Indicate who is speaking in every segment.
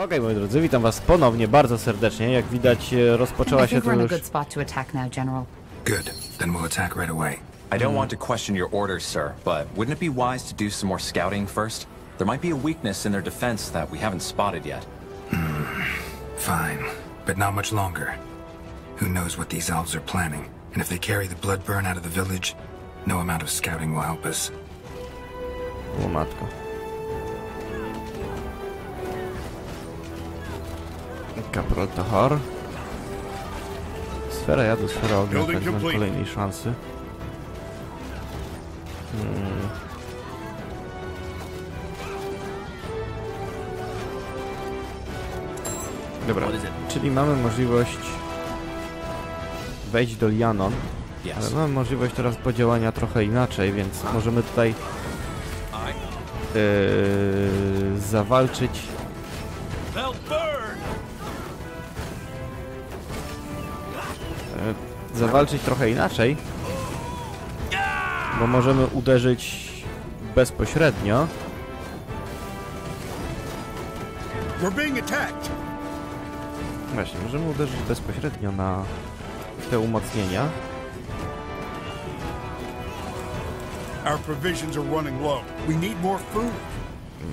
Speaker 1: Okej, moi drodzy, witam was ponownie bardzo serdecznie. Jak widać, rozpoczęła się to już...
Speaker 2: Good. Then we'll attack right away.
Speaker 3: I don't want to question your orders, sir, but wouldn't it be wise to do some more scouting first? There might be a weakness in their defense that we haven't spotted yet.
Speaker 2: Fine, but not much longer. Who knows what these elves are planning? And if they carry the blood burn out of the village, no amount of scouting will help us.
Speaker 1: O matko. Kaprol Tahar. Sfera jadu, sfera ognia, tak kolejnej szansy. Dobra, czyli mamy możliwość wejść do Lianon, ale mamy możliwość teraz podziałania trochę inaczej, więc możemy tutaj zawalczyć trochę inaczej, bo możemy uderzyć bezpośrednio. Właśnie, możemy uderzyć bezpośrednio na te umocnienia. No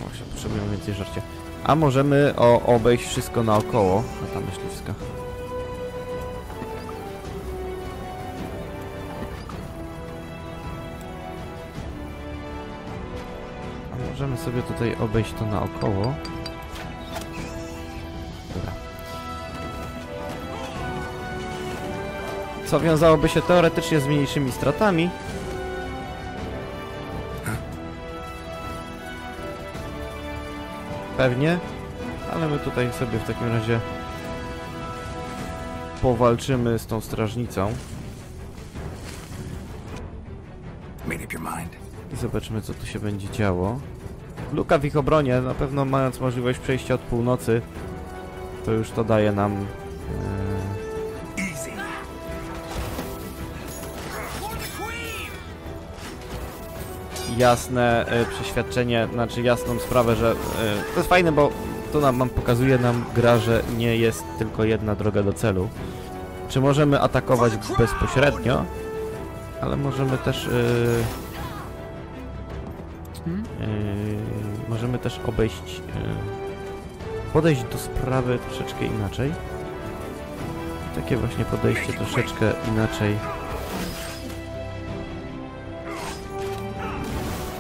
Speaker 1: właśnie, potrzebujemy więcej żarcia. A możemy obejść wszystko naokoło, na ta myśliwska. A możemy sobie tutaj obejść to naokoło. Dobra. Co wiązałoby się teoretycznie z mniejszymi stratami. Pewnie, ale my tutaj sobie w takim razie powalczymy z tą strażnicą. I zobaczymy, co tu się będzie działo. Luka w ich obronie, na pewno mając możliwość przejścia od północy, to już to daje nam jasne przeświadczenie, znaczy jasną sprawę, że to jest fajne, bo to pokazuje nam gra, że nie jest tylko jedna droga do celu. Czy możemy atakować bezpośrednio, ale możemy też możemy też obejść, podejść do sprawy troszeczkę inaczej. I takie właśnie podejście troszeczkę inaczej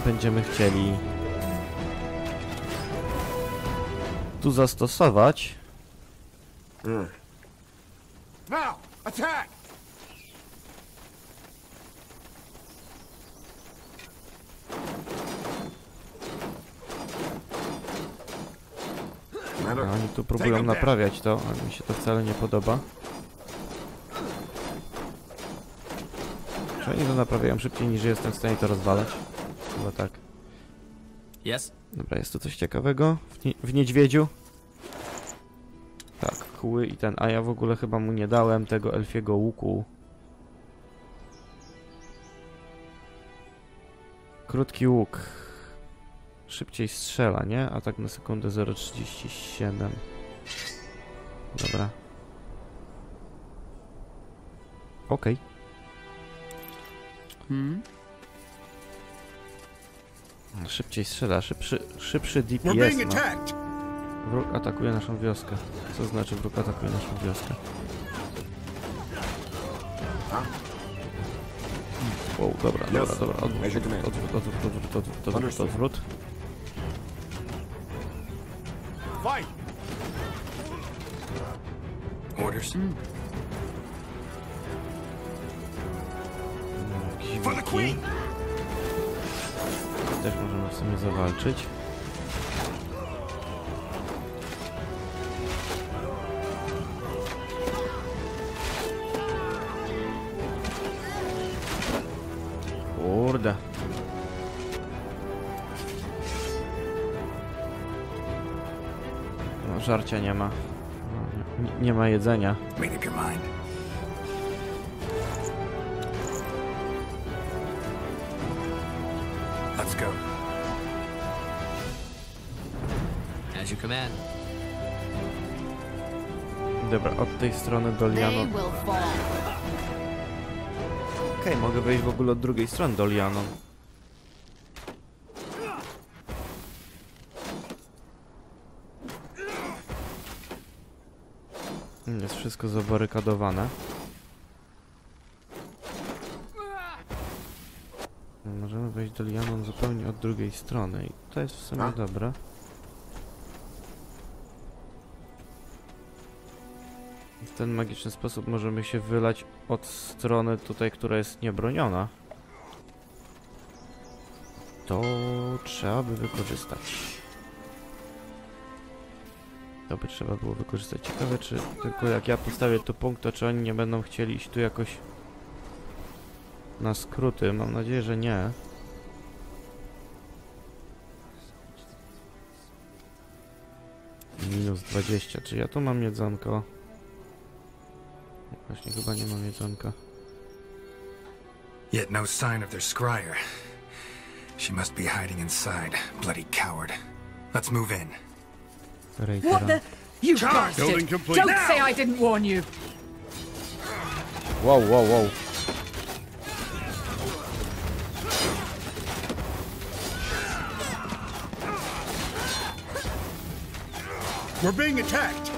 Speaker 1: będziemy chcieli tu zastosować.
Speaker 2: Now, attack!
Speaker 1: No, oni tu próbują naprawiać to, ale mi się to wcale nie podoba. Czy oni to naprawiają szybciej, niż jestem w stanie to rozwalać? Chyba tak. Dobra, jest tu coś ciekawego w niedźwiedziu. Tak, kły i ten, a ja w ogóle chyba mu nie dałem tego elfiego łuku. Krótki łuk. Szybciej strzela, nie? Atak na sekundę 0,37. Dobra. Okej. Szybciej strzela, szybszy DPS. No. Wróg atakuje naszą wioskę. Co znaczy wróg atakuje naszą wioskę? Wow, dobra. Odwrót.
Speaker 2: Orders.
Speaker 1: Jakieś wilki. Też możemy w sumie zawalczyć. Kurde. No, żarcia nie ma. Nie ma jedzenia.
Speaker 4: As you command.
Speaker 1: Dobra, od tej strony do Lianon. Okej, mogę wejść w ogóle od drugiej strony do Lianon. Jest wszystko zabarykadowane. Możemy wejść do Lianon zupełnie od drugiej strony i to jest w sumie dobre. W ten magiczny sposób możemy się wylać od strony tutaj, która jest niebroniona. To trzeba by wykorzystać. To by trzeba było wykorzystać. Ciekawe, czy tylko jak ja postawię tu punkt, to czy oni nie będą chcieli iść tu jakoś na skróty. Mam nadzieję, że nie. Minus 20. Czy ja tu mam jedzonko? Właśnie chyba nie mam jedzonka.
Speaker 2: Yet no sign of their scryer. She must be hiding inside. Bloody coward. Let's move in.
Speaker 4: What the? You bastard! Don't say I didn't warn you!
Speaker 1: Wow, wow, wow.
Speaker 5: We're being attacked!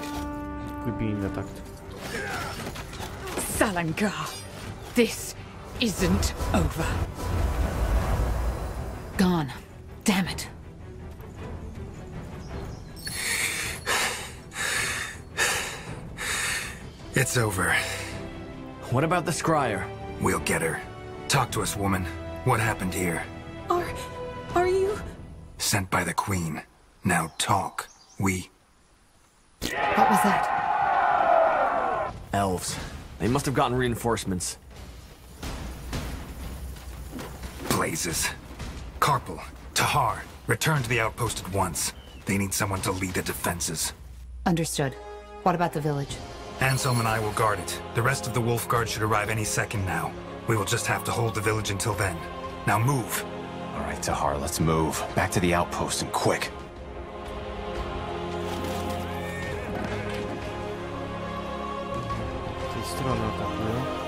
Speaker 1: We're being attacked.
Speaker 4: Salangar, this isn't over. Gone. Damn it.
Speaker 2: It's over.
Speaker 6: What about the scryer?
Speaker 2: We'll get her. Talk to us, woman. What happened here?
Speaker 4: Are you?
Speaker 2: Sent by the Queen. Now talk.
Speaker 4: What was that?
Speaker 6: Elves. They must have gotten reinforcements.
Speaker 2: Blazes. Carpal, Tahar, return to the outpost at once. They need someone to lead the defenses.
Speaker 4: Understood. What about the village?
Speaker 2: Anselm and I will guard it. The rest of the Wolf Guard should arrive any second now. We will just have to hold the village until then. Now move.
Speaker 3: All right, Tahar, let's move. Back to the outpost and quick.
Speaker 1: Z tej strony atakują.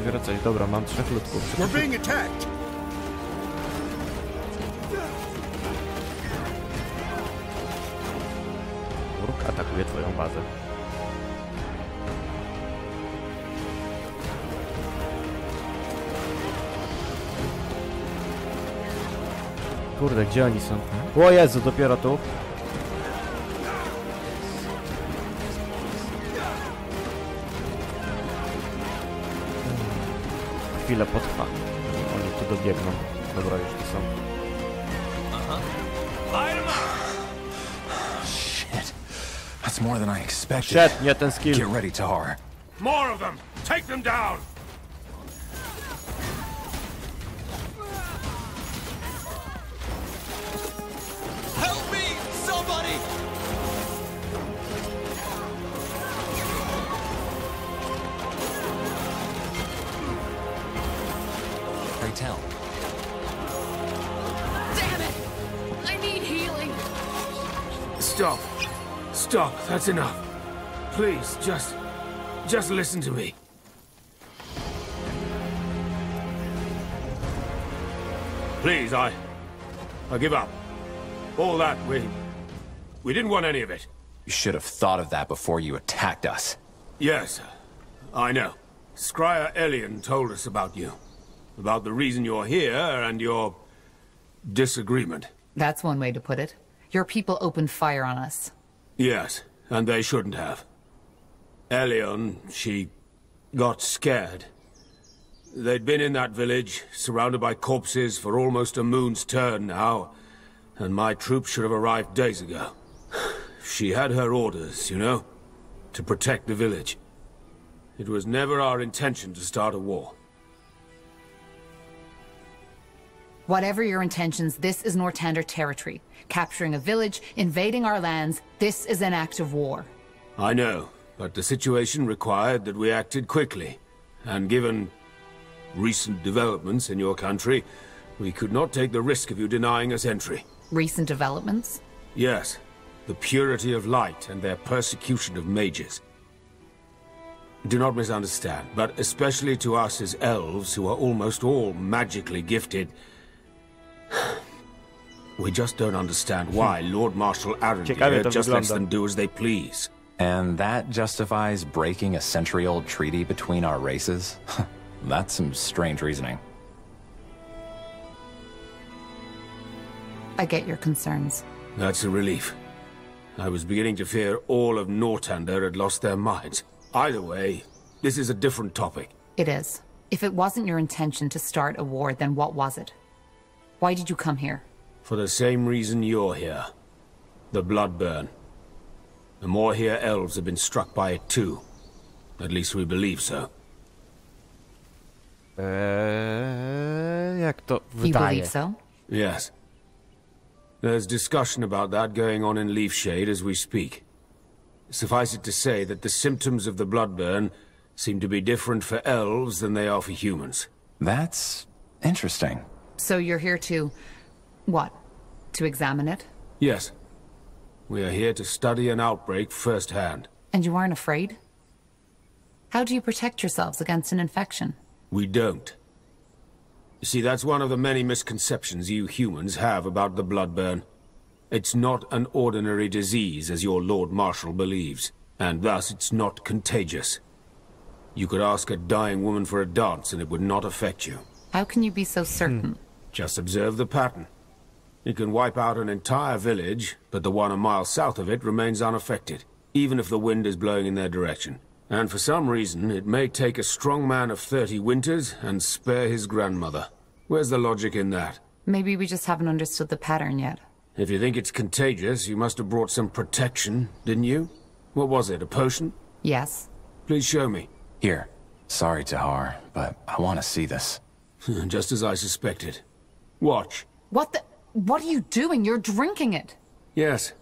Speaker 1: Wracać. Dobra, mam 3 ludków.
Speaker 5: We're being attacked!
Speaker 1: Wróg atakuje twoją bazę. Kurde, gdzie oni są? O Jezu, dopiero tu. Chwilę potrwa. Oni tu dobiegną. Dobra, już tu są.
Speaker 3: Shit. That's more than I expected.
Speaker 1: Shit, nie ten skill.
Speaker 3: Get ready, Tahar.
Speaker 5: More of them! Take them down!
Speaker 6: Help me! Somebody!
Speaker 3: Pray tell.
Speaker 4: Damn it! I need healing.
Speaker 5: Stop. Stop. That's enough. Please, just listen to me. Please, I give up. All that, we didn't want any of it.
Speaker 3: You should have thought of that before you attacked us.
Speaker 5: Yes, I know. Scryer Elian told us about you. About the reason you're here and your disagreement.
Speaker 4: That's one way to put it. Your people opened fire on us.
Speaker 5: Yes, and they shouldn't have. Elion, she got scared. They'd been in that village, surrounded by corpses for almost a moon's turn now, and my troops should have arrived days ago. She had her orders, you know, to protect the village. It was never our intention to start a war.
Speaker 4: Whatever your intentions, this is Nortander territory. Capturing a village, invading our lands, this is an act of war.
Speaker 5: I know, but the situation required that we acted quickly. And given recent developments in your country, we could not take the risk of you denying us entry.
Speaker 4: Recent developments?
Speaker 5: Yes, the purity of light and their persecution of mages. Do not misunderstand, but especially to us as elves, who are almost all magically gifted, we just don't understand why Lord Marshal
Speaker 1: Ciekawie
Speaker 5: Arendir
Speaker 1: to
Speaker 5: just lets
Speaker 1: wygląda.
Speaker 5: them do as they please.
Speaker 3: And that justifies breaking a century-old treaty between our races? That's some strange reasoning.
Speaker 4: I get your concerns.
Speaker 5: That's a relief. I was beginning to fear all of Northander had lost their minds. Either way, this is a different topic.
Speaker 4: It is. If it wasn't your intention to start a war, then what was it? Why did you come here?
Speaker 5: For the same reason you're here. The Bloodburn. The Moorhere elves have been struck by it too. At least we believe so.
Speaker 1: Jak to
Speaker 4: You
Speaker 1: wydaje?
Speaker 4: believe so?
Speaker 5: Yes. There's discussion about that going on in Leafshade as we speak. Suffice it to say that the symptoms of the Bloodburn seem to be different for elves than they are for humans.
Speaker 3: That's interesting.
Speaker 4: So you're here to... what? To examine it?
Speaker 5: Yes. We are here to study an outbreak firsthand.
Speaker 4: And you aren't afraid? How do you protect yourselves against an infection?
Speaker 5: We don't. You see, that's one of the many misconceptions you humans have about the Bloodburn. It's not an ordinary disease, as your Lord Marshal believes, and thus it's not contagious. You could ask a dying woman for a dance and it would not affect you.
Speaker 4: How can you be so certain?
Speaker 5: Just observe the pattern. It can wipe out an entire village, but the one a mile south of it remains unaffected, even if the wind is blowing in their direction. And for some reason, it may take a strong man of 30 winters and spare his grandmother. Where's the logic in that?
Speaker 4: Maybe we just haven't understood the pattern yet.
Speaker 5: If you think it's contagious, you must have brought some protection, didn't you? What was it, a potion?
Speaker 4: Yes.
Speaker 5: Please show me.
Speaker 3: Here. Sorry, Tahar, but I want to see this.
Speaker 5: Just as I suspected. Watch.
Speaker 4: What the... What are you doing? You're drinking it!
Speaker 5: Yes,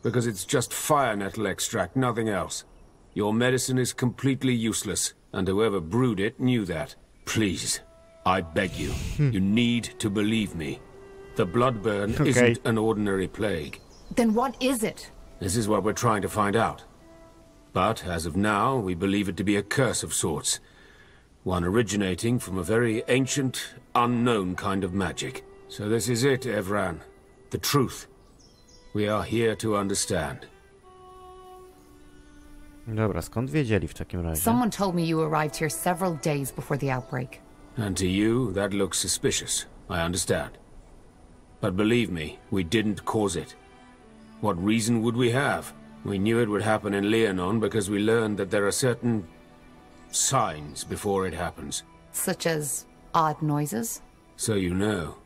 Speaker 5: because it's just fire nettle extract, nothing else. Your medicine is completely useless, and whoever brewed it knew that. Please, I beg you, you need to believe me. The Bloodburn isn't an ordinary plague.
Speaker 4: Then what is it?
Speaker 5: This is what we're trying to find out. But, as of now, we believe it to be a curse of sorts. One originating from a very ancient, unknown kind of magic. So this is it, Evran. The truth. We are here to understand.
Speaker 1: Dobra, skąd wiedzieli w takim razie?
Speaker 4: Someone told me you arrived here several days before the outbreak.
Speaker 5: And to you, that looks suspicious. I understand. But believe me, we didn't cause it. What reason would we have? We knew it would happen in Leonon because we learned that there are certain signs before it happens.
Speaker 4: Such as odd noises?
Speaker 5: So you know.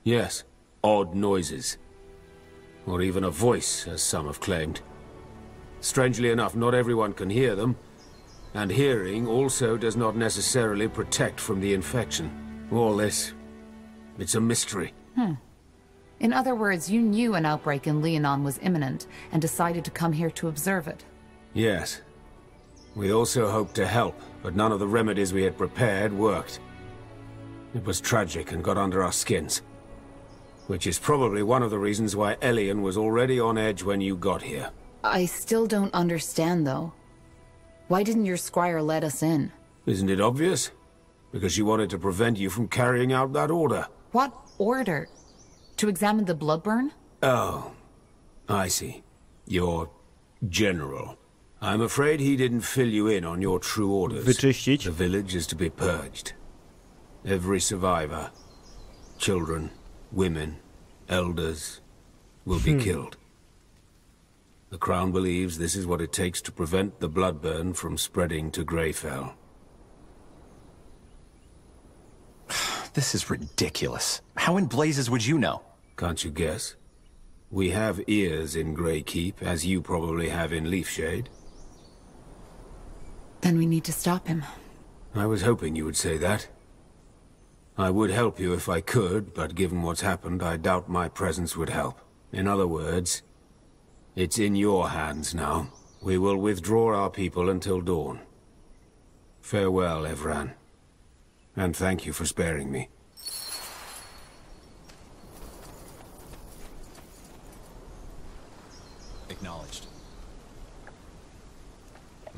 Speaker 5: Yes, odd noises. Or even a voice, as some have claimed. Strangely enough, not everyone can hear them, and hearing also does not necessarily protect from the infection. All this, it's a mystery.
Speaker 4: In other words, you knew an outbreak in Leonon was imminent, and decided to come here to observe it.
Speaker 5: Yes. We also hoped to help, but none of the remedies we had prepared worked. It was tragic and got under our skins. Which is probably one of the reasons why Elion was already on edge when you got here.
Speaker 4: I still don't understand, though. Why didn't your squire let us in?
Speaker 5: Isn't it obvious? Because she wanted to prevent you from carrying out that order.
Speaker 4: What order? To examine the Bloodburn?
Speaker 5: Oh, I see. Your general. I'm afraid he didn't fill you in on your true orders.
Speaker 1: Wyczyścić?
Speaker 5: The village is to be purged. Every survivor, children, women, elders, will be killed. The Crown believes this is what it takes to prevent the Bloodburn from spreading to Greyfell.
Speaker 3: This is ridiculous. How in blazes would you know?
Speaker 5: Can't you guess? We have ears in Greykeep, as you probably have in Leafshade.
Speaker 4: Then we need to stop him.
Speaker 5: I was hoping you would say that. I would help you if I could, but given what's happened, I doubt my presence would help. In other words, it's in your hands now. We will withdraw our people until dawn. Farewell, Evran. And thank you for sparing me.
Speaker 3: Acknowledged.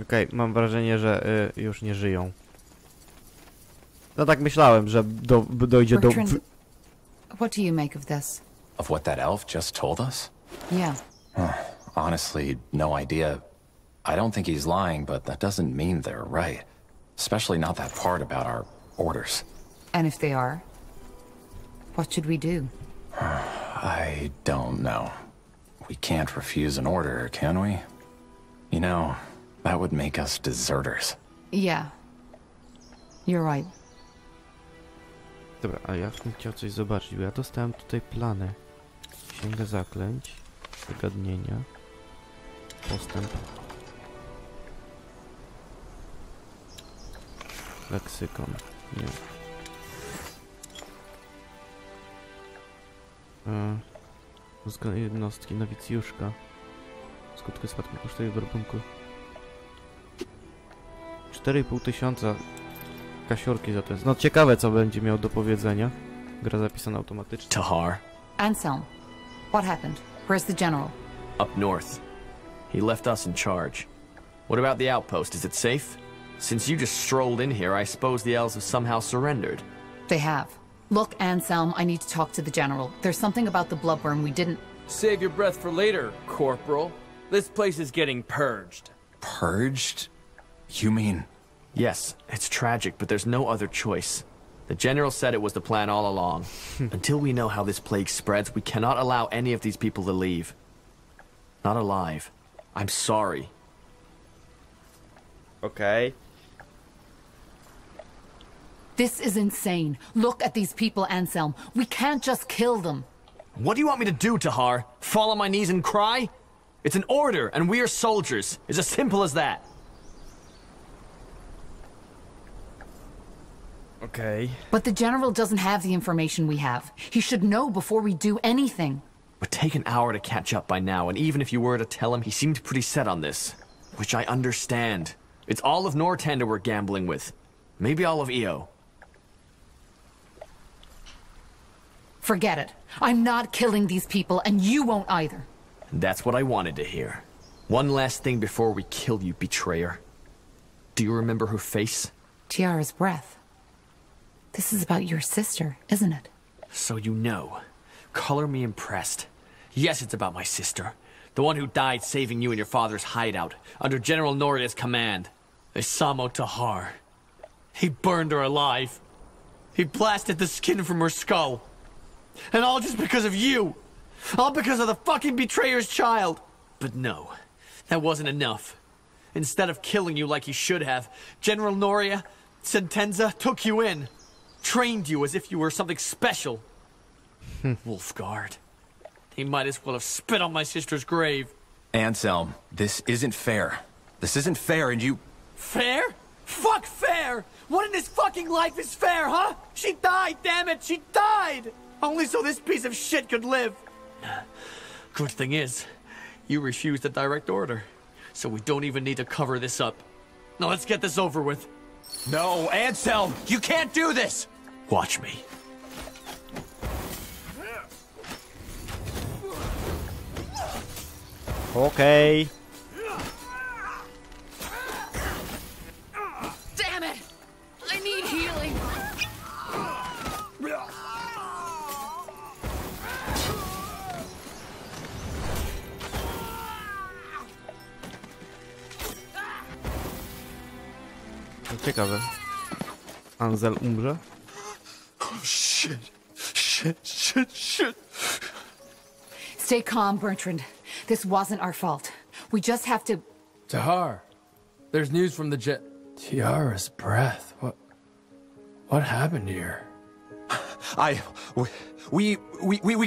Speaker 1: Okej, mam wrażenie, że już nie żyją. No tak myślałem, że dojdzie do...
Speaker 4: Bertrand, what do you make of this?
Speaker 3: Of what that elf just told us?
Speaker 4: Yeah.
Speaker 3: Honestly, no idea. I don't think he's lying, but that doesn't mean they're right. Especially not that part about our orders.
Speaker 4: And if they are, what should we do?
Speaker 3: I don't know. We can't refuse an order, can we? You know, that would make us deserters.
Speaker 4: Yeah. You're right.
Speaker 1: Dobra, a ja bym chciał coś zobaczyć, bo ja dostałem tutaj plany. Księga zaklęć, zagadnienia, postęp, leksykon, nie. Uzgodnienie jednostki, nowicjuszka. Skutki spadku kosztuje werbunku. 4,5 tysiąca kasiorki za to jest. No ciekawe, co będzie miał do powiedzenia. Gra zapisana automatycznie.
Speaker 6: Tahar,
Speaker 4: Anselm, what happened? Where's the general?
Speaker 6: up north. He left us in charge. What about the outpost? Is it safe? Since you just strolled in here, I suppose the elves have somehow surrendered.
Speaker 4: They have. Look, Anselm, I need to talk to the general. There's something about the bloodworm we didn't...
Speaker 7: Save your breath for later, Corporal. This place is getting purged.
Speaker 3: Purged? You mean...
Speaker 6: Yes, it's tragic, but there's no other choice. The general said it was the plan all along. Until we know how this plague spreads, we cannot allow any of these people to leave. Not alive. I'm sorry.
Speaker 1: Okej.
Speaker 4: This is insane. Look at these people, Anselm. We can't just kill them.
Speaker 6: What do you want me to do, Tahar? Fall on my knees and cry? It's an order, and we are soldiers. It's as simple as that.
Speaker 1: Okej.
Speaker 4: But the general doesn't have the information we have. He should know before we do anything.
Speaker 6: Would take an hour to catch up by now, and even if you were to tell him, he seemed pretty set on this. Which I understand. It's all of Northander we're gambling with. Maybe all of EO.
Speaker 4: Forget it. I'm not killing these people, and you won't either.
Speaker 6: That's what I wanted to hear. One last thing before we kill you, betrayer. Do you remember her face?
Speaker 4: Tiara's breath. This is about your sister, isn't it?
Speaker 6: So you know. Color me impressed. Yes, it's about my sister. The one who died saving you in your father's hideout, under General Noria's command. Isamo Tahar. He burned her alive. He blasted the skin from her skull. And all just because of you. All because of the fucking betrayer's child. But no, that wasn't enough. Instead of killing you like he should have, General Noria, Sentenza took you in. Trained you as if you were something special. Wolfguard. He might as well have spit on my sister's grave.
Speaker 3: Anselm, this isn't fair. This isn't fair, and you...
Speaker 6: Fair? Fuck fair! What in this fucking life is fair, huh? She died, damn it! She died! Only so this piece of shit could live. Good thing is, you refused a direct order. So we don't even need to cover this up. Now let's get this over with.
Speaker 3: No, Anselm! You can't do this!
Speaker 6: Watch me.
Speaker 1: Okej.
Speaker 4: Damn it! I need healing!
Speaker 1: Ciekawe. Ansel umrze?
Speaker 6: Shit.
Speaker 4: Stay calm, Bertrand. This wasn't our fault. We just have to...
Speaker 7: Tahar, there's news from the jet. Tiara's breath. What happened here?
Speaker 3: We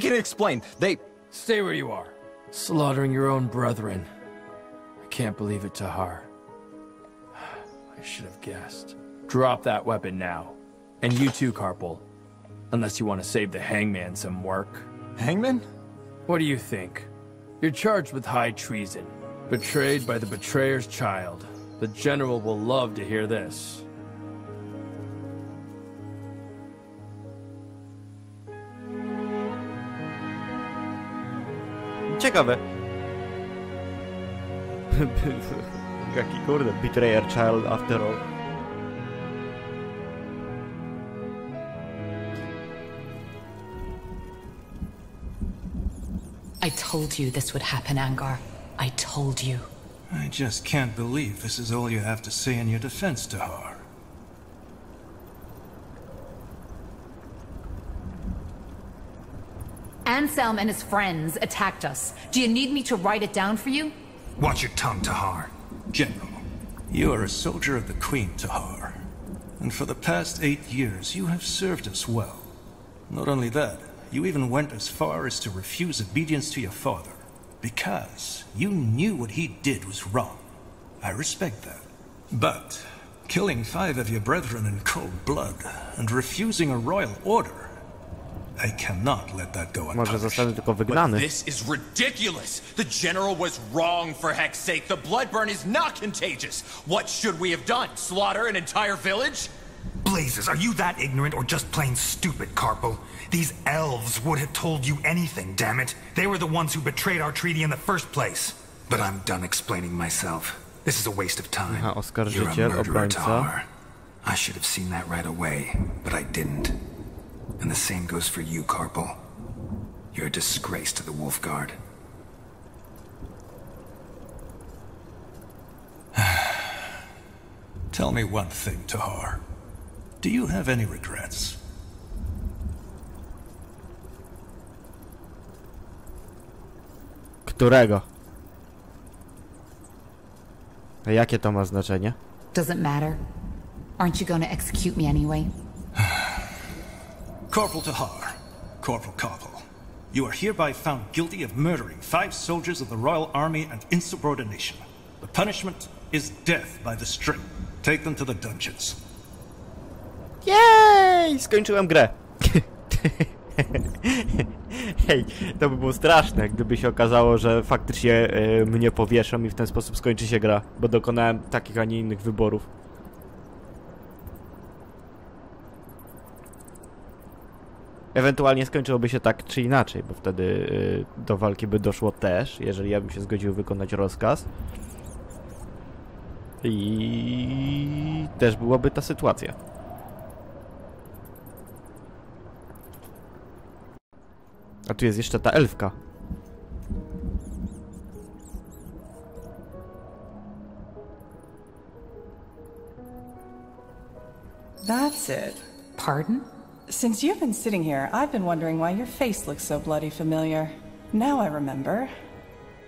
Speaker 3: can explain. They...
Speaker 7: Stay where you are. Slaughtering your own brethren. I can't believe it, Tahar. I should have guessed. Drop that weapon now. And you too, Carpal. Unless you want to save the hangman some work.
Speaker 3: Hangman?
Speaker 7: What do you think? You're charged with high treason. Betrayed by the betrayer's child. The general will love to hear this.
Speaker 1: Ciekawe. Jaki kurde, betrayer child after all.
Speaker 4: I told you this would happen, Angar. I told you.
Speaker 8: I just can't believe this is all you have to say in your defense, Tahar.
Speaker 4: Anselm and his friends attacked us. Do you need me to write it down for you?
Speaker 2: Watch your tongue, Tahar.
Speaker 8: General, you are a soldier of the Queen, Tahar. And for the past 8 years, you have served us well. Not only that, you even went as far as to refuse obedience to your father. Because you knew what he did was wrong. I respect that. But killing 5 of your brethren in cold blood and refusing a royal order, I cannot let that go
Speaker 1: Może
Speaker 8: unpunished.
Speaker 1: zostanę tylko
Speaker 9: But
Speaker 1: wygnany.
Speaker 9: this is ridiculous! The General was wrong, for heck's sake. The bloodburn is not contagious. What should we have done? Slaughter an entire village?
Speaker 2: Blazes, are you that ignorant or just plain stupid, Carpo? These elves would have told you anything, damn it. They were the ones who betrayed our treaty in the first place. But I'm done explaining myself. This is a waste of time.
Speaker 1: Aha,
Speaker 2: You're a
Speaker 1: oskarżyciel,
Speaker 2: murderer,
Speaker 1: obrońca.
Speaker 2: Tahar. I should have seen that right away, but I didn't. And the same goes for you, Carpo. You're a disgrace to the Wolfguard.
Speaker 8: Tell me one thing, Tahar. Do you have any regrets?
Speaker 1: Którego? A jakie to ma znaczenie?
Speaker 4: Does it matter? Aren't you going to execute me anyway?
Speaker 8: Corporal Tahar, Corporal Koppel, you are hereby found guilty of murdering 5 soldiers of the Royal Army and insubordination. The punishment is death by the string. Take them to the dungeons.
Speaker 1: Jej! Skończyłem grę. Hej, to by było straszne, gdyby się okazało, że faktycznie mnie powieszą i w ten sposób skończy się gra, bo dokonałem takich, a nie innych wyborów. Ewentualnie skończyłoby się tak czy inaczej, bo wtedy do walki by doszło też, jeżeli ja bym się zgodził wykonać rozkaz. I też byłaby ta sytuacja. A tu jest jeszcze ta elfka.
Speaker 10: That's it.
Speaker 4: Pardon?
Speaker 10: Since you've been sitting here, I've been wondering why your face looks so bloody familiar. Now I remember.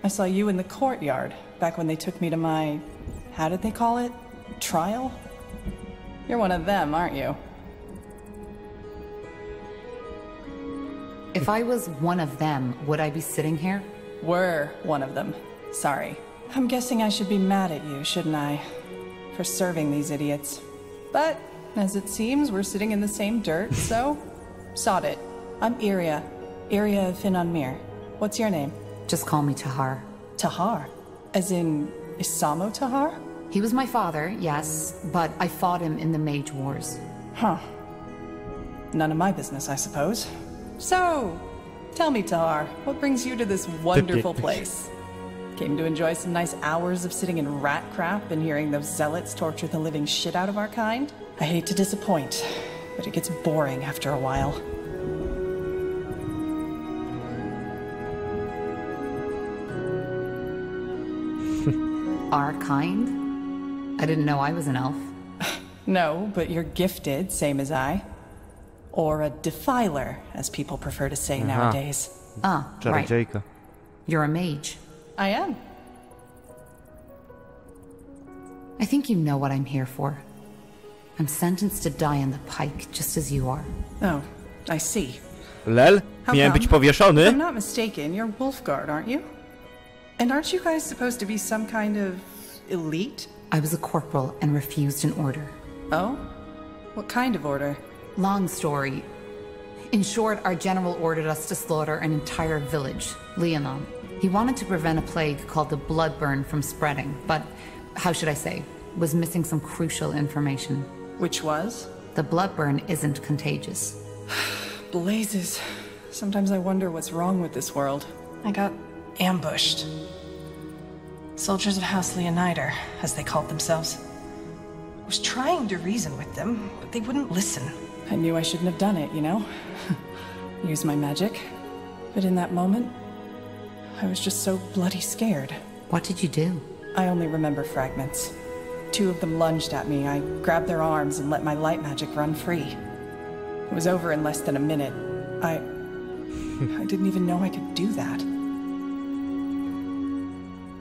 Speaker 10: I saw you in the courtyard, back when they took me to my... how did they call it? Trial? You're one of them, aren't you?
Speaker 4: If I was one of them, would I be sitting here?
Speaker 10: Were one of them. Sorry. I'm guessing I should be mad at you, shouldn't I? For serving these idiots. But, as it seems, we're sitting in the same dirt, so... sod it. I'm Iria. Iria of Finanmir. What's your name?
Speaker 4: Just call me Tahar.
Speaker 10: Tahar? As in... Isamo Tahar?
Speaker 4: He was my father, yes, but I fought him in the Mage Wars.
Speaker 10: Huh. None of my business, I suppose. So, tell me, Tahar, what brings you to this wonderful place? Came to enjoy some nice hours of sitting in rat crap and hearing those zealots torture the living shit out of our kind? I hate to disappoint, but it gets boring after a while.
Speaker 4: Our kind? I didn't know I was an elf.
Speaker 10: No, but you're gifted, same as I. Or a defiler, as people prefer to say nowadays.
Speaker 4: Ah, right.
Speaker 1: Czarodziejka.
Speaker 4: You're a mage.
Speaker 10: I am.
Speaker 4: I think you know what I'm here for. I'm sentenced to die on the pike, just as you are.
Speaker 10: Oh, I see.
Speaker 1: Lel?
Speaker 10: How
Speaker 1: Miałem
Speaker 10: come?
Speaker 1: być
Speaker 10: If
Speaker 1: powieszony?
Speaker 10: I'm not mistaken, you're Wolfguard, aren't you? And aren't you guys supposed to be some kind of elite?
Speaker 4: I was a corporal and refused an order.
Speaker 10: Oh? What kind of order?
Speaker 4: Long story. In short, our general ordered us to slaughter an entire village, Leonon. He wanted to prevent a plague called the bloodburn from spreading, but, how should I say, was missing some crucial information.
Speaker 10: Which was?
Speaker 4: The bloodburn isn't contagious.
Speaker 10: Blazes. Sometimes I wonder what's wrong with this world. I got ambushed. Soldiers of House Leonider, as they called themselves. I was trying to reason with them, but they wouldn't listen. I knew I shouldn't have done it, you know? Use my magic. But in that moment, I was just so bloody scared.
Speaker 4: What did you do?
Speaker 10: I only remember fragments. 2 of them lunged at me. I grabbed their arms and let my light magic run free. It was over in less than a minute. I didn't even know I could do that.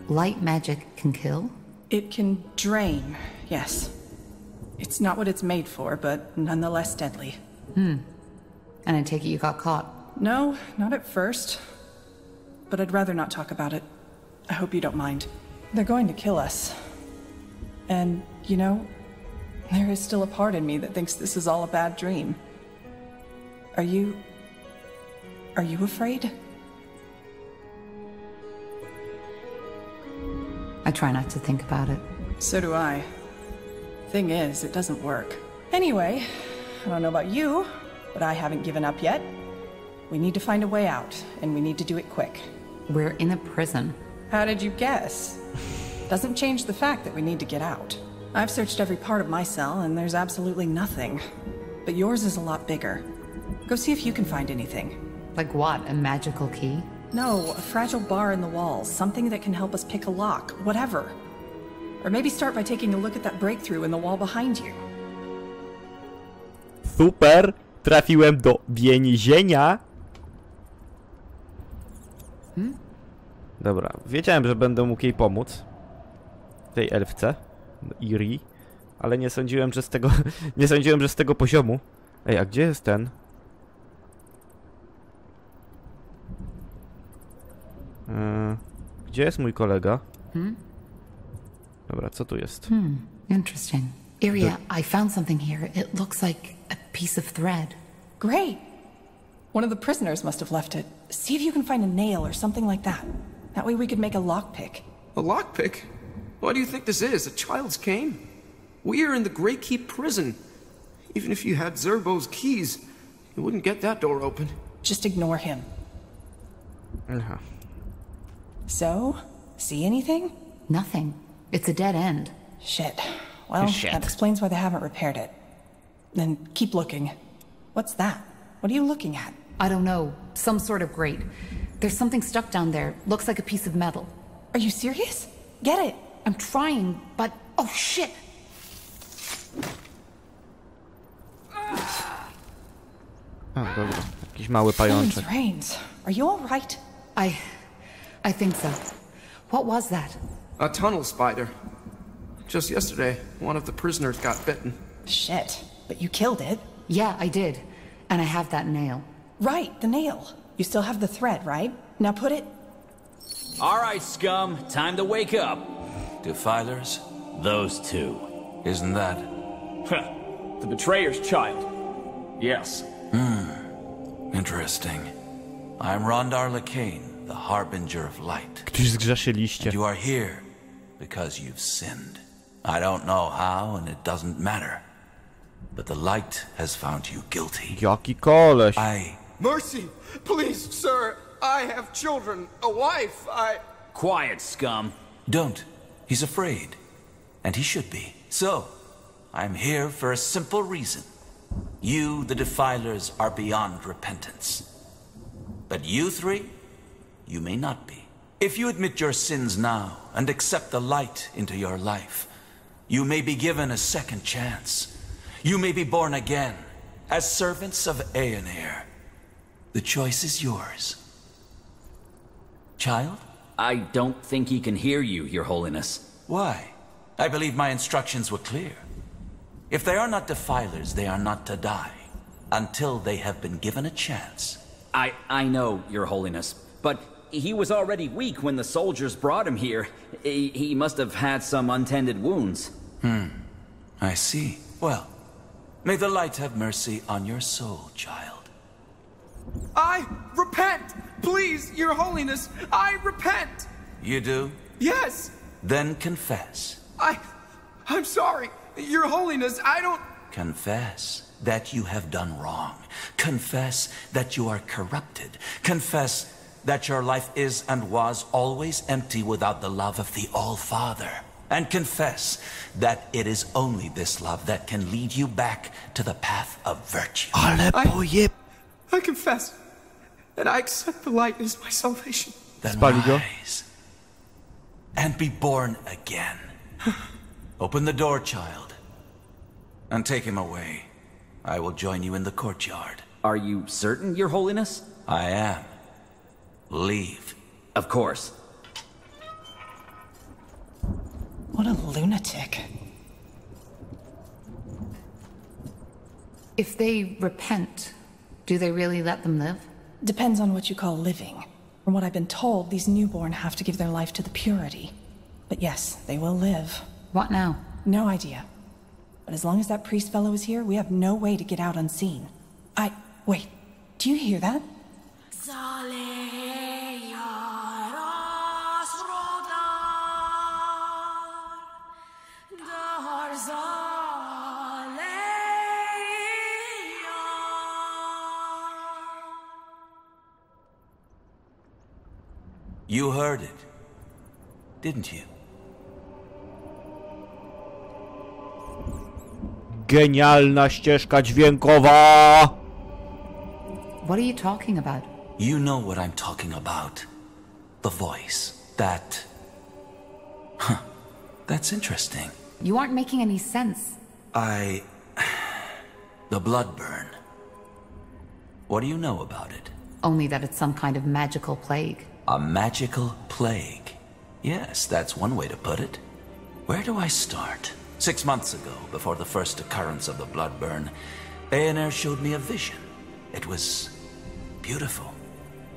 Speaker 4: Light magic can kill?
Speaker 10: It can drain, yes. It's not what it's made for, but nonetheless deadly.
Speaker 4: And I take it you got caught?
Speaker 10: No, not at first. But I'd rather not talk about it. I hope you don't mind. They're going to kill us. And, you know, there is still a part in me that thinks this is all a bad dream. Are you afraid?
Speaker 4: I try not to think about it.
Speaker 10: So do I. Thing is, it doesn't work. Anyway, I don't know about you, but I haven't given up yet. We need to find a way out, and we need to do it quick.
Speaker 4: We're in a prison.
Speaker 10: How did you guess? Doesn't change the fact that we need to get out. I've searched every part of my cell, and there's absolutely nothing. But yours is a lot bigger. Go see if you can find anything.
Speaker 4: Like what? A magical key?
Speaker 10: No, a fragile bar in the walls. Something that can help us pick a lock. Whatever. Or maybe start by taking a look at that breakthrough in the wall behind you.
Speaker 1: Super! Trafiłem do więzienia! Dobra, wiedziałem, że będę mógł jej pomóc. Tej elfce. Iri. Ale nie sądziłem, że z tego... nie sądziłem, że z tego poziomu... Ej, a gdzie jest ten? Gdzie jest mój kolega? Dobra, co tu jest?
Speaker 4: Interesting. Iria, I found something here. It looks like a piece of thread.
Speaker 10: Great! One of the prisoners must have left it. See if you can find a nail or something like that. That way we could make a lockpick.
Speaker 11: A lockpick? What do you think this is, a child's game? We are in the Grey Keep prison. Even if you had Zerbo's keys, you wouldn't get that door open.
Speaker 10: Just ignore him. So, see anything?
Speaker 4: Nothing. It's a dead end.
Speaker 10: Shit. Well, that explains why they haven't repaired it. Then keep looking. What's that? What are you looking at?
Speaker 4: I don't know. Some sort of grate. There's something stuck down there. Looks like a piece of metal.
Speaker 10: Are you serious? Get it.
Speaker 4: I'm trying, but... Oh, shit!
Speaker 1: A, dobra. Jakiś mały pajączek.
Speaker 10: Rains. Are you all right?
Speaker 4: I think so. What was that?
Speaker 11: A tunnel spider. Just yesterday, one of the prisoners got bitten.
Speaker 10: Shit. But you killed it.
Speaker 4: Yeah, I did. And I have that nail.
Speaker 10: Right, the nail. You still have the thread, right? Now put it...
Speaker 12: All right, scum. Time to wake up.
Speaker 9: Defilers?
Speaker 12: Those two.
Speaker 9: Isn't that...
Speaker 6: The betrayer's child. Yes.
Speaker 9: Interesting. I'm Rondar Lacane, the Harbinger of Light.
Speaker 1: Którzy zgrzeszyliście.
Speaker 9: And you are here because you've sinned. I don't know how, and it doesn't matter. But the light has found you guilty.
Speaker 1: Jaki koleś.
Speaker 11: Mercy! Please, sir! I have children, a wife,
Speaker 12: Quiet, scum.
Speaker 9: Don't. He's afraid. And he should be. So, I'm here for a simple reason. You, the Defilers, are beyond repentance. But you three, you may not be. If you admit your sins now and accept the light into your life, you may be given a second chance. You may be born again as servants of Aeonir. The choice is yours. Child?
Speaker 12: I don't think he can hear you, Your Holiness.
Speaker 9: Why? I believe my instructions were clear. If they are not Defilers, they are not to die until they have been given a chance.
Speaker 12: I know, Your Holiness, but he was already weak when the soldiers brought him here. He must have had some untended wounds.
Speaker 9: I see. Well, may the light have mercy on your soul, child.
Speaker 11: I repent! Please, Your Holiness, I repent!
Speaker 9: You do?
Speaker 11: Yes!
Speaker 9: Then confess.
Speaker 11: I'm sorry. Your Holiness, I don't...
Speaker 9: Confess that you have done wrong. Confess that you are corrupted. Confess that your life is and was always empty without the love of the All-Father. And confess that it is only this love that can lead you back to the path of virtue.
Speaker 1: Ale pojeb...
Speaker 11: I confess, and I accept the light as my salvation.
Speaker 9: Then
Speaker 1: Spali go.
Speaker 9: rise and be born again. Open the door, child, and take him away. I will join you in the courtyard.
Speaker 12: Are you certain, Your Holiness?
Speaker 9: I am. Leave.
Speaker 12: Of course.
Speaker 10: What a lunatic.
Speaker 4: If they repent, do they really let them live?
Speaker 10: Depends on what you call living. From what I've been told, these newborn have to give their life to the purity. But yes, they will live.
Speaker 4: What now?
Speaker 10: No idea. But as long as that priest fellow is here, we have no way to get out unseen. Wait, do you hear that?
Speaker 9: You heard it, didn't you?
Speaker 1: Genialna ścieżka dźwiękowa!
Speaker 4: What are you talking about?
Speaker 9: You know what I'm talking about. The voice. That... Huh. That's interesting.
Speaker 4: You aren't making any sense.
Speaker 9: The blood burn. What do you know about it?
Speaker 4: Only that it's some kind of magical plague.
Speaker 9: A magical plague. Yes, that's one way to put it. Where do I start? 6 months ago, before the first occurrence of the blood burn, Aener showed me a vision. It was beautiful,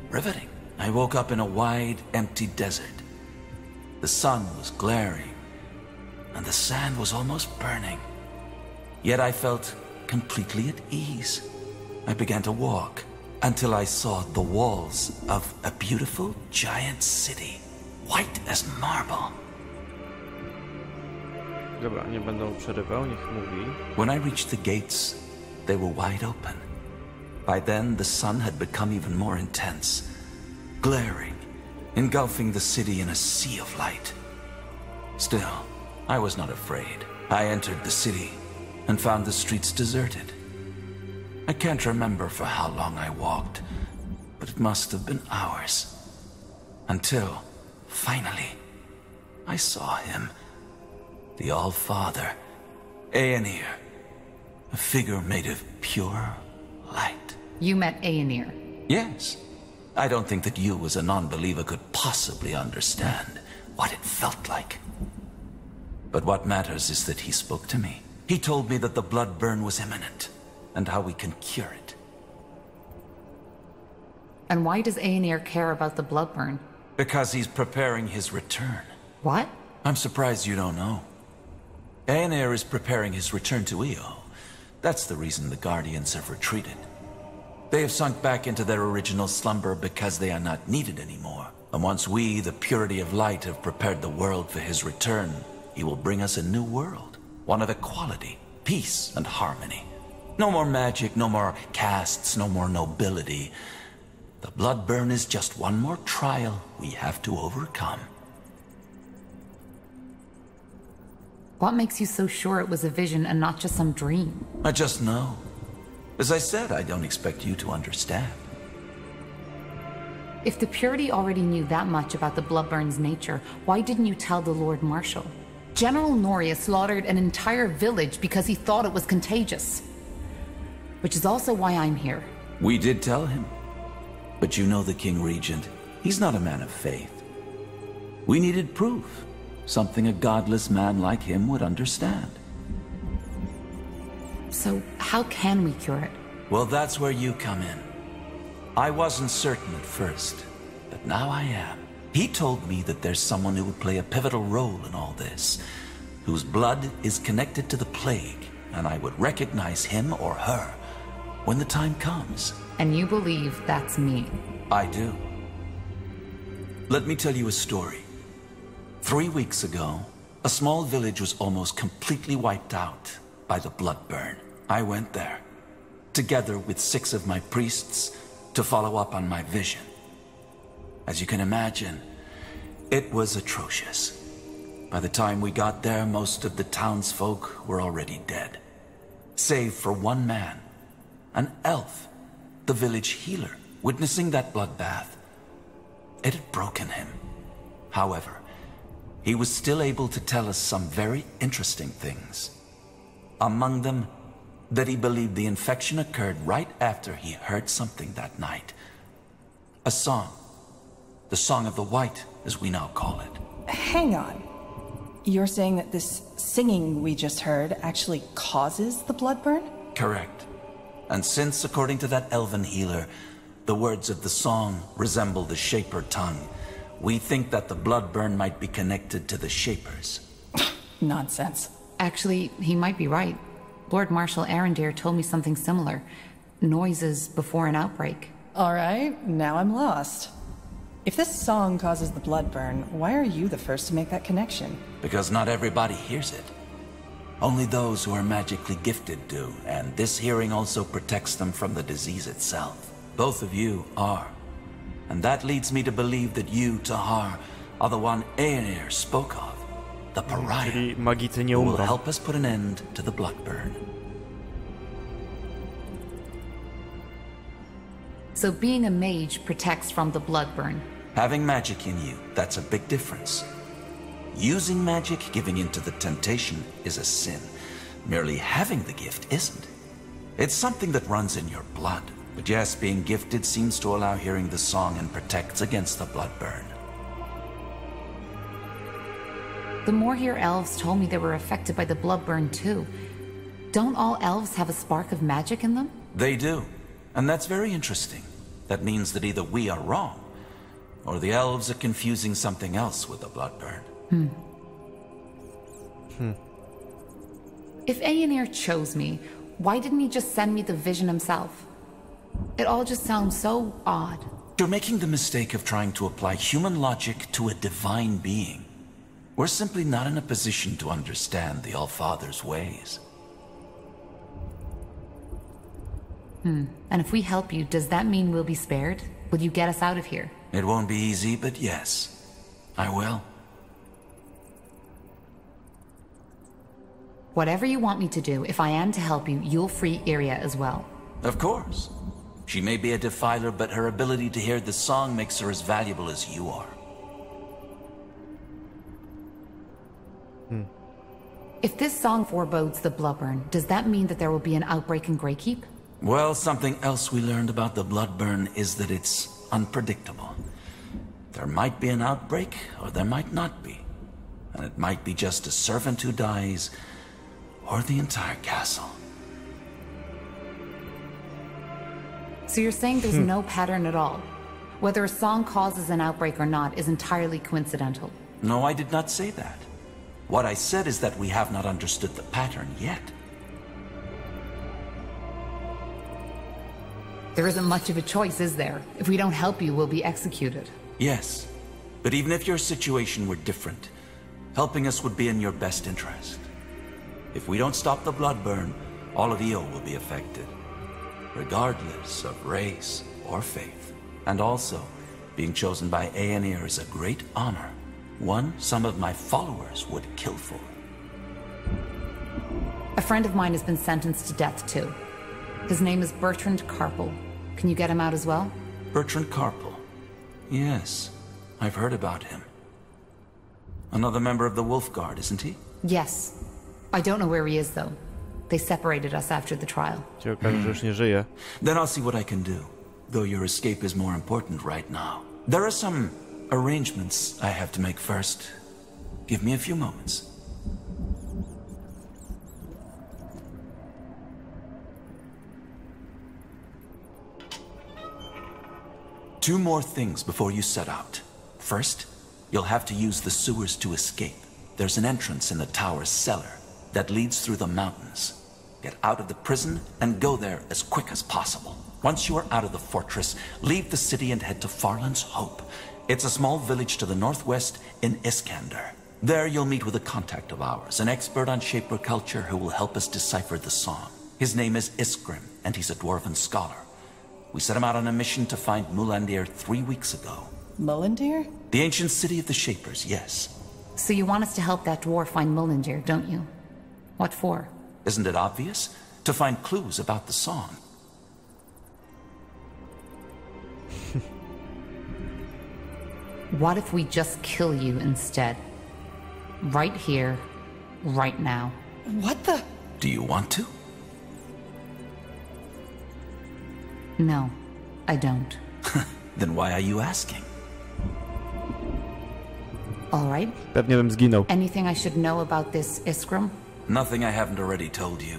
Speaker 9: riveting. I woke up in a wide, empty desert. The sun was glaring, and the sand was almost burning. Yet I felt completely at ease. I began to walk until I saw the walls of a beautiful giant city, white as marble.
Speaker 1: Dobra, nie będę przerywał, niech mówi.
Speaker 9: When I reached the gates, they were wide open. By then, the sun had become even more intense, glaring, engulfing the city in a sea of light. Still, I was not afraid. I entered the city and found the streets deserted. I can't remember for how long I walked, but it must have been hours. Until, finally, I saw him. The All-Father, Aener, a figure made of pure light.
Speaker 4: You met Aener.
Speaker 9: Yes. I don't think that you as a non-believer could possibly understand what it felt like. But what matters is that he spoke to me. He told me that the blood burn was imminent, and how we can cure it.
Speaker 4: And why does Aener care about the blood burn?
Speaker 9: Because he's preparing his return.
Speaker 4: What?
Speaker 9: I'm surprised you don't know. Aener is preparing his return to Io. That's the reason the Guardians have retreated. They have sunk back into their original slumber because they are not needed anymore. And once we, the purity of light, have prepared the world for his return, he will bring us a new world. One of equality, peace, and harmony. No more magic, no more castes, no more nobility. The blood burn is just one more trial we have to overcome.
Speaker 4: What makes you so sure it was a vision and not just some dream?
Speaker 9: I just know. As I said, I don't expect you to understand.
Speaker 4: If the Purity already knew that much about the Bloodburn's nature, why didn't you tell the Lord Marshal? General Noria slaughtered an entire village because he thought it was contagious. Which is also why I'm here.
Speaker 9: We did tell him. But you know the King Regent. He's not a man of faith. We needed proof. Something a godless man like him would understand.
Speaker 4: So how can we cure it?
Speaker 9: Well, that's where you come in. I wasn't certain at first, but now I am. He told me that there's someone who would play a pivotal role in all this, whose blood is connected to the plague, and I would recognize him or her when the time comes.
Speaker 4: And you believe that's me?
Speaker 9: I do. Let me tell you a story. 3 weeks ago, a small village was almost completely wiped out by the blood burn. I went there, together with 6 of my priests, to follow up on my vision. As you can imagine, it was atrocious. By the time we got there, most of the townsfolk were already dead. Save for one man, an elf, the village healer, witnessing that bloodbath. It had broken him. However, he was still able to tell us some very interesting things. Among them, that he believed the infection occurred right after he heard something that night. A song. The Song of the White, as we now call it.
Speaker 10: Hang on. You're saying that this singing we just heard actually causes the blood burn?
Speaker 9: Correct. And since, according to that elven healer, the words of the song resemble the Shaper tongue, we think that the blood burn might be connected to the Shapers.
Speaker 10: Nonsense.
Speaker 4: Actually, he might be right. Lord Marshal Arendir told me something similar. Noises before an outbreak.
Speaker 10: All right, now I'm lost. If this song causes the blood burn, why are you the first to make that connection?
Speaker 9: Because not everybody hears it. Only those who are magically gifted do, and this hearing also protects them from the disease itself. Both of you are. And that leads me to believe that you, Tahar, are the one Aenir spoke of. The pariah who will help us put an end to the blood burn.
Speaker 4: So being a mage protects from the blood burn.
Speaker 9: Having magic in you, that's a big difference. Using magic, giving into the temptation, is a sin. Merely having the gift isn't. It's something that runs in your blood. But yes, being gifted seems to allow hearing the song and protects against the blood burn.
Speaker 4: The Moorhere elves told me they were affected by the blood burn too. Don't all elves have a spark of magic in them?
Speaker 9: They do. And that's very interesting. That means that either we are wrong, or the elves are confusing something else with the blood burn.
Speaker 4: If Aenir chose me, why didn't he just send me the vision himself? It all just sounds so odd.
Speaker 9: You're making the mistake of trying to apply human logic to a divine being. We're simply not in a position to understand the All-Father's ways.
Speaker 4: And if we help you, does that mean we'll be spared? Will you get us out of here?
Speaker 9: It won't be easy, but yes, I will.
Speaker 4: Whatever you want me to do, if I am to help you, you'll free Iria as well.
Speaker 9: Of course. She may be a defiler, but her ability to hear the song makes her as valuable as you are.
Speaker 4: If this song forebodes the bloodburn, does that mean that there will be an outbreak in Greykeep?
Speaker 9: Well, something else we learned about the bloodburn is that it's unpredictable. There might be an outbreak, or there might not be. And it might be just a servant who dies, or the entire castle.
Speaker 4: So you're saying there's no pattern at all? Whether a song causes an outbreak or not is entirely coincidental?
Speaker 9: No, I did not say that. What I said is that we have not understood the pattern yet.
Speaker 4: There isn't much of a choice, is there? If we don't help you, we'll be executed.
Speaker 9: Yes, but even if your situation were different, helping us would be in your best interest. If we don't stop the bloodburn, all of Io will be affected, regardless of race or faith. And also, being chosen by Aenir is a great honor, one some of my followers would kill for.
Speaker 4: A friend of mine has been sentenced to death too. His name is Bertrand Carpel. Can you get him out as well?
Speaker 9: Bertrand Carpel. Yes, I've heard about him. Another member of the Wolf Guard, isn't he?
Speaker 4: Yes. I don't know where he is, though. They separated us after the trial.
Speaker 1: Się okaże, że już nie żyje.
Speaker 9: Then I'll see what I can do, though your escape is more important right now. There are some arrangements I have to make first. Give me a few moments. Two more things before you set out. First, you'll have to use the sewers to escape. There's an entrance in the tower's cellar that leads through the mountains. Get out of the prison and go there as quick as possible. Once you are out of the fortress, leave the city and head to Farland's Hope. It's a small village to the northwest in Iskander. There you'll meet with a contact of ours, an expert on Shaper culture who will help us decipher the song. His name is Iskrim, and he's a dwarven scholar. We set him out on a mission to find Mulandir 3 weeks ago.
Speaker 10: Mullendeer?
Speaker 9: The ancient city of the Shapers, yes.
Speaker 4: So you want us to help that dwarf find Mullendeer, don't you? What for?
Speaker 9: Isn't it obvious? To find clues about the song.
Speaker 4: What if we just kill you instead? Right here, right now.
Speaker 10: What the?
Speaker 9: Do you want to?
Speaker 4: No, I don't.
Speaker 9: Then why are you asking?
Speaker 4: All right.
Speaker 1: Pewnie bym zginął.
Speaker 4: Anything I should know about this Iskram?
Speaker 9: Nothing I haven't already told you.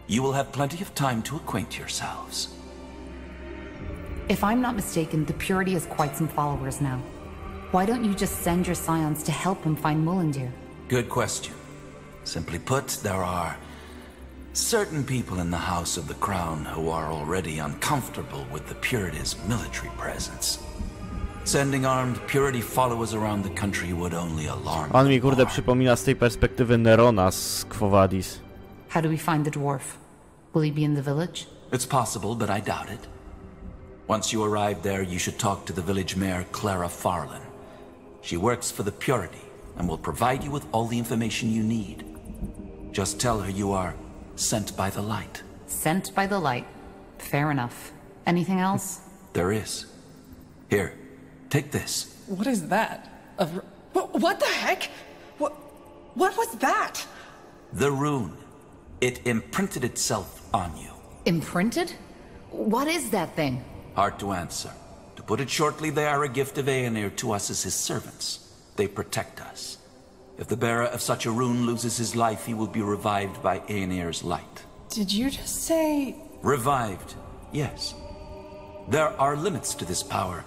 Speaker 9: You will have plenty of time to acquaint yourselves.
Speaker 4: If I'm not mistaken, the Purity has quite some followers now. Why don't you just send your scions to help him find Mullendeer?
Speaker 9: Good question. Simply put, there are certain people in the House of the Crown who are already uncomfortable with the Purity's military presence. Sending armed Purity followers around the country would only alarm
Speaker 1: On mi kurde przypomina z tej perspektywy Nerona z Quo Vadis.
Speaker 4: How do we find the dwarf? Will he be in the village?
Speaker 9: It's possible, but I doubt it. Once you arrive there, you should talk to the village mayor, Clara Farlin. She works for the Purity and will provide you with all the information you need. Just tell her you are sent by the light.
Speaker 4: Sent by the light. Fair enough. Anything else?
Speaker 9: There is. Here, take this.
Speaker 10: What is that? What the heck? What was that?
Speaker 9: The rune. It imprinted itself on you.
Speaker 4: Imprinted? What is that thing?
Speaker 9: Hard to answer. To put it shortly, they are a gift of Aenir to us as his servants. They protect us. If the bearer of such a rune loses his life, he will be revived by Aenir's light.
Speaker 10: Did you just say...
Speaker 9: Revived, yes. There are limits to this power,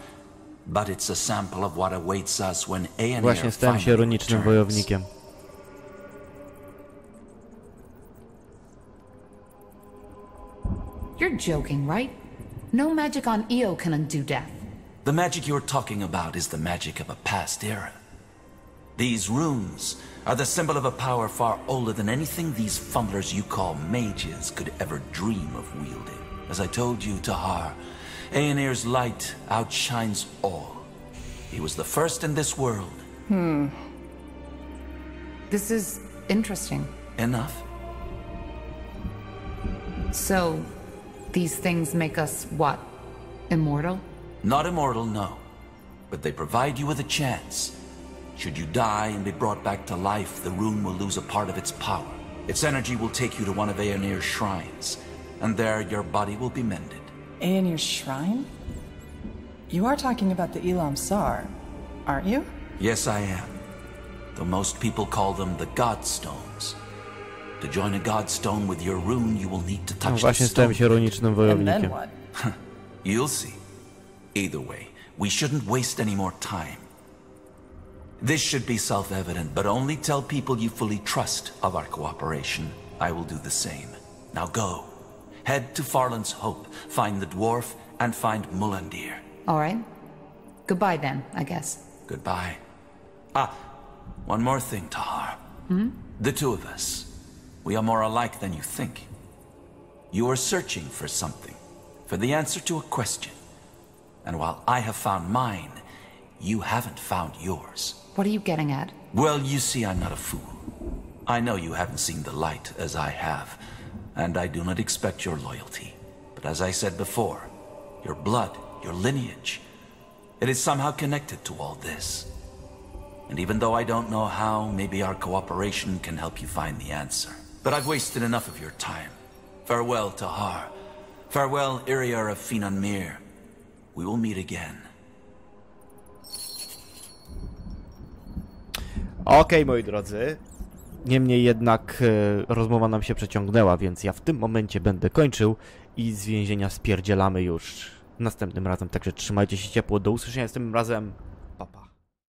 Speaker 9: but it's a sample of what awaits us when Aenir
Speaker 1: Właśnie stałem się
Speaker 9: finally
Speaker 1: ironicznym
Speaker 9: returns.
Speaker 1: wojownikiem.
Speaker 4: You're joking, right? No magic on Io can undo death.
Speaker 9: The magic you're talking about is the magic of a past era. These runes are the symbol of a power far older than anything these fumblers you call mages could ever dream of wielding. As I told you, Tahar, Aenir's light outshines all. He was the first in this world.
Speaker 4: This is interesting.
Speaker 9: Enough?
Speaker 4: So, these things make us what? Immortal?
Speaker 9: Not immortal, no. But they provide you with a chance. Should you die and be brought back to life, the rune will lose a part of its power. Its energy will take you to one of Aenir's shrines, and there your body will be mended.
Speaker 10: Aenir's shrine? You are talking about the Elam Sar, aren't you?
Speaker 9: Yes, I am. Though most people call them the Godstones. To join a Godstone with your rune, you will need to
Speaker 1: No
Speaker 9: touch the
Speaker 1: właśnie stałem
Speaker 9: stone.
Speaker 1: się ironicznym
Speaker 10: And then
Speaker 1: wojownikiem.
Speaker 10: what?
Speaker 9: You'll see. Either way, we shouldn't waste any more time. This should be self-evident, but only tell people you fully trust of our cooperation. I will do the same. Now go. Head to Farland's Hope, find the dwarf, and find Mullendeer.
Speaker 4: All right. Goodbye then, I guess.
Speaker 9: Goodbye. Ah, one more thing, Tahar. The two of us. We are more alike than you think. You are searching for something, for the answer to a question. And while I have found mine, you haven't found yours.
Speaker 4: What are you getting at?
Speaker 9: Well, you see, I'm not a fool. I know you haven't seen the light as I have, and I do not expect your loyalty. But as I said before, your blood, your lineage, it is somehow connected to all this. And even though I don't know how, maybe our cooperation can help you find the answer. But I've wasted enough of your time. Farewell, Tahar. Farewell, Iriar of Finanmir. We will meet again.
Speaker 1: Okej, moi drodzy. Niemniej jednak rozmowa nam się przeciągnęła, więc ja w tym momencie będę kończył i z więzienia spierdzielamy już następnym razem. Także trzymajcie się ciepło. Do usłyszenia następnym razem.